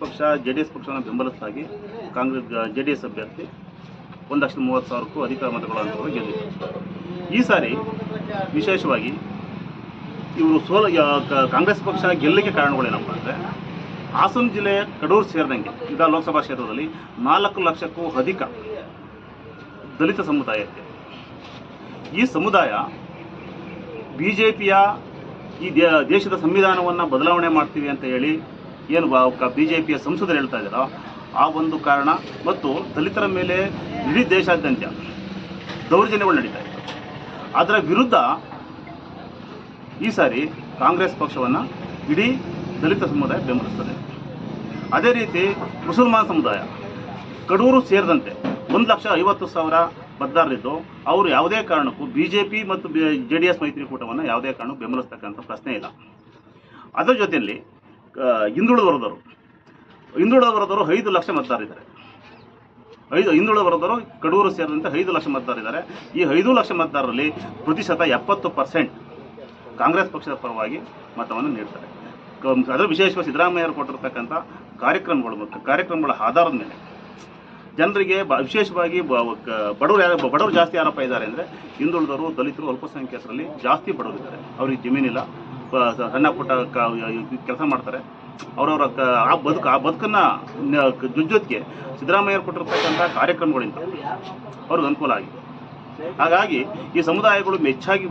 ಪಕ್ಷ ಜೆಡಿಎಸ್ ಪಕ್ಷವನ್ನು ಬೆಂಬಲಿಸಲಾಗಿ ಕಾಂಗ್ರೆಸ್ ಜೆಡಿಎಸ್ ಅಭ್ಯರ್ಥಿ 1,30,000ಕ್ಕೂ ಅಧಿಕ ಮತಗಳ ಅಂತವರು ಗೆದ್ದಿದ್ದಾರೆ. ಈ ಸಾರಿ ವಿಶೇಷವಾಗಿ ಇವರು ಕಾಂಗ್ರೆಸ್ ಪಕ್ಷ ಗೆಲ್ಲಿಗೆ ಕಾರಣಗಳೇನಪ್ಪ ಅಂದರೆ ಹಾಸನ ಜಿಲ್ಲೆಯ ಕಡೂರು ಸೇರಿದಂಗೆ ಈಗ ಲೋಕಸಭಾ ಕ್ಷೇತ್ರದಲ್ಲಿ 4 ಲಕ್ಷಕ್ಕೂ ಅಧಿಕ ದಲಿತ ಸಮುದಾಯ ಇದೆ. ಈ ಸಮುದಾಯ ಬಿಜೆಪಿಯ ಈ ದೇಶದ ಸಂವಿಧಾನವನ್ನು ಬದಲಾವಣೆ ಮಾಡ್ತೀವಿ ಅಂತ ಹೇಳಿ ಏನು ಬಿಜೆಪಿಯ ಸಂಸದರು ಹೇಳ್ತಾ ಇದ್ದಾರೋ ಆ ಒಂದು ಕಾರಣ ಮತ್ತು ದಲಿತರ ಮೇಲೆ ಇಡೀ ದೇಶಾದ್ಯಂತ ದೌರ್ಜನ್ಯಗಳು ನಡೀತಾ ಇದೆ. ಅದರ ವಿರುದ್ಧ ಈ ಸಾರಿ ಕಾಂಗ್ರೆಸ್ ಪಕ್ಷವನ್ನು ಇಡೀ ದಲಿತ ಸಮುದಾಯ ಬೆಂಬಲಿಸ್ತದೆ. ಅದೇ ರೀತಿ ಮುಸಲ್ಮಾನ್ ಸಮುದಾಯ ಕಡೂರು ಸೇರಿದಂತೆ 1,50,000 ಮತದಾರರಿದ್ದು ಅವರು ಯಾವುದೇ ಕಾರಣಕ್ಕೂ ಬಿಜೆಪಿ ಮತ್ತು ಜೆಡಿಎಸ್ ಮೈತ್ರಿಕೂಟವನ್ನು ಯಾವುದೇ ಕಾರಣಕ್ಕೂ ಬೆಂಬಲಿಸ್ತಕ್ಕಂಥ ಪ್ರಶ್ನೆ ಇಲ್ಲ. ಅದರ ಜೊತೆಯಲ್ಲಿ ಹಿಂದುಳಿದ ವರ್ಗದವರು 5 ಲಕ್ಷ ಮತದಾರರಿದ್ದಾರೆ. ಹಿಂದುಳಿದ ವರ್ಗದವರು ಕಡೂರು ಸೇರಿದಂತೆ 5 ಲಕ್ಷ ಮತದಾರರಿದ್ದಾರೆ. ಈ 5 ಲಕ್ಷ ಮತದಾರರಲ್ಲಿ ಪ್ರತಿಶತ 70% ಕಾಂಗ್ರೆಸ್ ಪಕ್ಷದ ಪರವಾಗಿ ಮತವನ್ನು ನೀಡ್ತಾರೆ. ಅದರ ವಿಶೇಷವಾಗಿ ಸಿದ್ದರಾಮಯ್ಯರು ಕೊಟ್ಟಿರ್ತಕ್ಕಂಥ ಕಾರ್ಯಕ್ರಮಗಳ ಆಧಾರದ ಮೇಲೆ ಜನರಿಗೆ ವಿಶೇಷವಾಗಿ ಬಡವರು ಜಾಸ್ತಿ ಯಾರಪ್ಪ ಇದ್ದಾರೆ ಅಂದರೆ ಹಿಂದುಳಿದವರು, ದಲಿತರು, ಅಲ್ಪಸಂಖ್ಯಾತರಲ್ಲಿ ಜಾಸ್ತಿ ಬಡವರಿದ್ದಾರೆ. ಅವ್ರಿಗೆ ಜಮೀನಿಲ್ಲ, ಸಣ್ಣ ಪುಟ್ಟ ಕೆಲಸ ಮಾಡ್ತಾರೆ. ಅವರವರ ಆ ಬದುಕನ್ನು ಜೊತೆಗೆ ಸಿದ್ದರಾಮಯ್ಯರು ಕೊಟ್ಟಿರ್ತಕ್ಕಂಥ ಕಾರ್ಯಕ್ರಮಗಳಿಂದ ಅವ್ರಿಗೆ ಅನುಕೂಲ ಆಗಿದೆ. ಹಾಗಾಗಿ ಈ ಸಮುದಾಯಗಳು ಹೆಚ್ಚಾಗಿ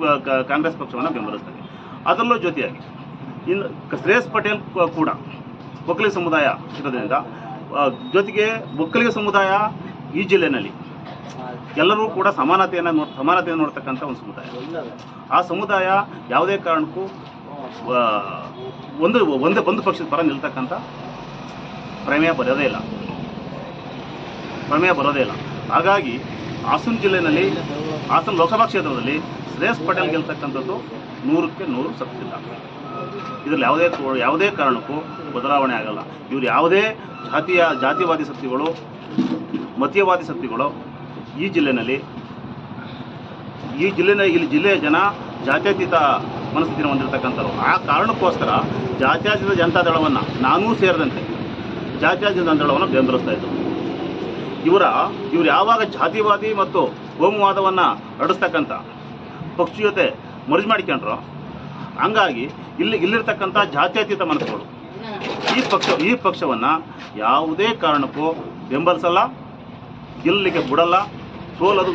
ಕಾಂಗ್ರೆಸ್ ಪಕ್ಷವನ್ನು ಬೆಂಬಲಿಸ್ತವೆ. ಅದರಲ್ಲೂ ಜೊತೆಯಾಗಿ ಇನ್ನು ಶ್ರೇಯಸ್ ಪಟೇಲ್ ಕೂಡ ಒಕ್ಕಲಿಗ ಸಮುದಾಯ ಇರೋದ್ರಿಂದ ಜೊತೆಗೆ ಒಕ್ಕಲಿಗ ಸಮುದಾಯ ಈ ಜಿಲ್ಲೆಯಲ್ಲಿ ಎಲ್ಲರೂ ಕೂಡ ಸಮಾನತೆಯನ್ನು ನೋಡ್ತಕ್ಕಂಥ ಒಂದು ಸಮುದಾಯ. ಆ ಸಮುದಾಯ ಯಾವುದೇ ಕಾರಣಕ್ಕೂ ಒಂದು ಪಕ್ಷದ ಪರ ನಿಲ್ತಕ್ಕಂಥ ಪ್ರಮೇಯ ಬರೋದೇ ಇಲ್ಲ. ಹಾಗಾಗಿ ಹಾಸನ ಜಿಲ್ಲೆಯಲ್ಲಿ ಹಾಸನ ಲೋಕಸಭಾ ಕ್ಷೇತ್ರದಲ್ಲಿ ಶ್ರೇಯಸ್ ಪಟೇಲ್ ಗೆಲ್ತಕ್ಕಂಥದ್ದು 100ಕ್ಕೆ 100 ಸಕ್ತಿಲ್ಲ. ಇದರಲ್ಲಿ ಯಾವುದೇ ಕಾರಣಕ್ಕೂ ಬದಲಾವಣೆ ಆಗಲ್ಲ. ಇವರು ಯಾವುದೇ ಜಾತಿವಾದಿ ಶಕ್ತಿಗಳು, ಮತೀಯವಾದಿ ಶಕ್ತಿಗಳು ಈ ಜಿಲ್ಲೆಯ ಜನ ಜಾತ್ಯತೀತ ಮನಸ್ಥಿತಿಯನ್ನು ಹೊಂದಿರತಕ್ಕಂಥವ್ರು. ಆ ಕಾರಣಕ್ಕೋಸ್ಕರ ಜಾತ್ಯತೀತ ಜನತಾದಳವನ್ನು ನಾನೂ ಸೇರಿದಂತೆ ಜಾತ್ಯತೀತ ಜನತಾದಳವನ್ನು ಬೆಂಬಲಿಸ್ತಾ ಇದ್ದರು. ಇವರು ಯಾವಾಗ ಜಾತಿವಾದಿ ಮತ್ತು ಕೋಮುವಾದವನ್ನು ಹರಡಿಸ್ತಕ್ಕಂಥ ಪಕ್ಷ ಜೊತೆ ಮರ್ಜ್ ಮಾಡಿಕೊಂಡ್ರು, ಹಂಗಾಗಿ ಇಲ್ಲಿರ್ತಕ್ಕಂಥ ಜಾತ್ಯತೀತ ಮನಸ್ಸುಗಳು ಈ ಪಕ್ಷವನ್ನು ಯಾವುದೇ ಕಾರಣಕ್ಕೂ ಬೆಂಬಲಿಸಲ್ಲ, ಗೆಲ್ಲಲಿಕ್ಕೆ ಬಿಡಲ್ಲ. ಸೋಲದು